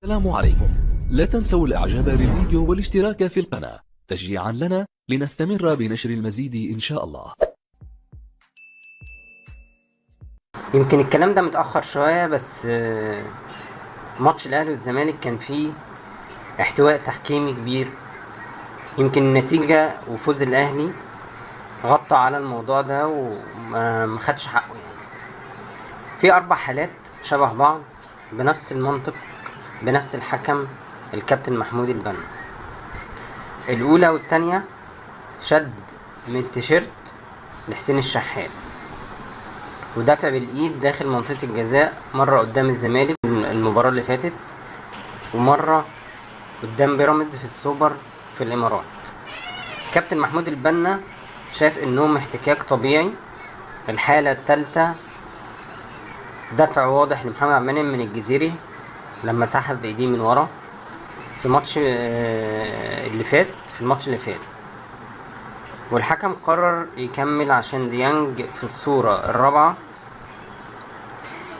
السلام عليكم. لا تنسوا الاعجاب بالفيديو والاشتراك في القناة تشجيعا لنا لنستمر بنشر المزيد ان شاء الله. يمكن الكلام ده متأخر شوية، بس ماتش الأهلي والزمالك كان فيه احتواء تحكيمي كبير. يمكن النتيجة وفوز الأهلي غطى على الموضوع ده وما خدش حقه. يعني في 4 حالات شبه بعض بنفس المنطق بنفس الحكم الكابتن محمود البنا. الأولى والتانية شد من تيشيرت لحسين الشحات ودفع بالايد داخل منطقة الجزاء، مرة قدام الزمالك المباراة اللي فاتت، ومرة قدام بيراميدز في السوبر في الامارات. كابتن محمود البنا شاف انهم احتكاك طبيعي. الحالة الثالثة دفع واضح لمحمد عبد المنعم من الجزيري لما سحب بايديه من ورا في ماتش في الماتش اللي فات، والحكم قرر يكمل عشان ديانج في الصورة الرابعة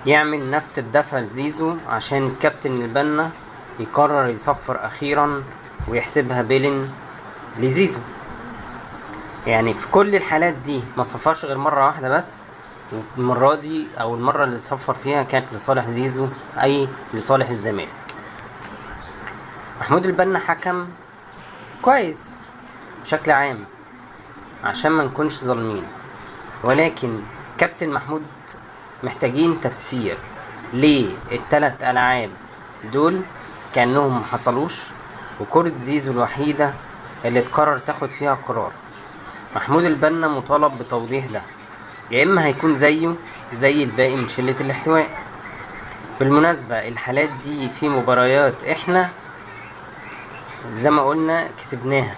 يعمل نفس الدفع لزيزو عشان الكابتن البنا يقرر يصفر اخيرا ويحسبها بيلن لزيزو. يعني في كل الحالات دي ما صفرش غير مرة واحدة بس، والمرة دي او المرة اللي صفر فيها كانت لصالح زيزو، اي لصالح الزمالك. محمود البنا حكم كويس بشكل عام عشان ما نكونش ظالمين، ولكن كابتن محمود محتاجين تفسير ليه ال3 ألعاب دول كأنهم محصلوش، وكرة زيزو الوحيدة اللي تقرر تاخد فيها قرار. محمود البنا مطالب بتوضيح ده، يا اما هيكون زيه زي الباقي من شلة الاحتواء. بالمناسبة الحالات دي في مباريات احنا زي ما قلنا كسبناها،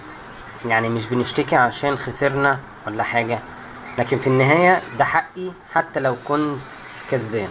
يعني مش بنشتكي عشان خسرنا ولا حاجة، لكن في النهاية ده حقي حتى لو كنت كسبان.